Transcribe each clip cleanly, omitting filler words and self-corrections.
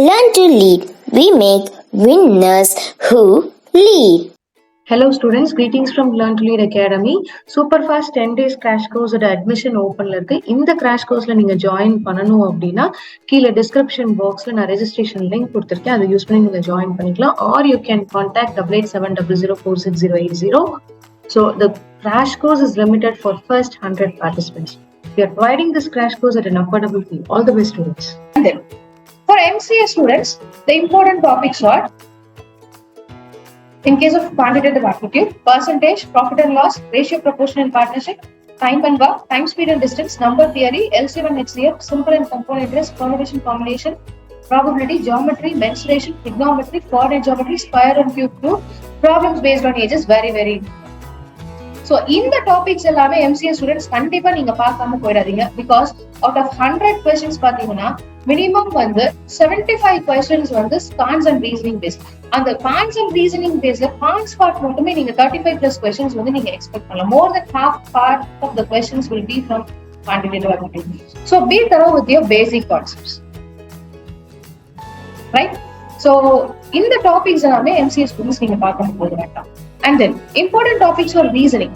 Learn to lead. We make winners who lead. Hello students, greetings from Learn to Lead Academy. Super fast 10 days crash course at admission openல இருக்கு. இந்த crash courseல நீங்க join பண்ணனும் அப்படினா கீழ description boxல நான் registration link கொடுத்திருக்கேன். அதை use பண்ணி நீங்க join பண்ணிக்கலாம். Or you can contact 8870046080. So the crash course is limited for first 100 participants. We are providing this crash course at an affordable fee. All the best students. And then, for MCA students, the important topics are, in case of quantitative aptitude, percentage, profit and loss, ratio, proportion and partnership, time and work, time, speed and distance, number theory, LCM and HCF, simple and compound interest, permutation, combination, probability, geometry, mensuration, trigonometry, coordinate geometry, square and cube proof, problems based on ages, very, very important. So, இந்த topics எல்லாமே MCA students கண்டிப்பா நீங்க பார்க்காம போயிடாதீங்க. Because out of 100 questions பாத்தீங்கன்னா minimum 75 questions quants and reasoning base. அந்த quants and reasoning பேஸ்ல quants part மட்டுமே நீங்க 35+ கொஸ்டின்ஸ் நீங்க எக்ஸ்பெக்ட் பண்ணலாம். More than half part of the questions will be from quantitative aptitude. So be thorough with your basic concepts. Right? So இந்த topics எல்லாமே MCA students நீங்க பார்க்காம போக வேண்டாம். And then important topics for reasoning.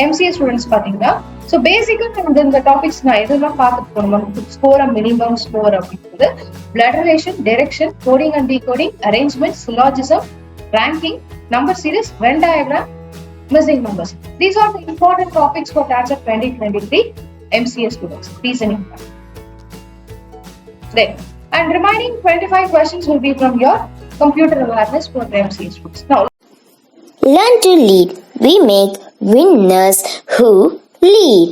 MCA students பாத்தீங்கன்னா so basically இந்த topics நான் எதெல்லாம் பார்த்துட்டு போகணும், ஸ்கோர் மினிமம் ஸ்கோர் அப்படிங்கிறது, blood relation, direction, coding and decoding, arrangement, syllogism, ranking, number series, Venn diagram, missing numbers. These are the important topics for TANCET 2023 MCA students. Reasoning. Then, and remaining 25 questions will be from your computer awareness for the MCA students. Now, Learn to lead. We make winners who lead.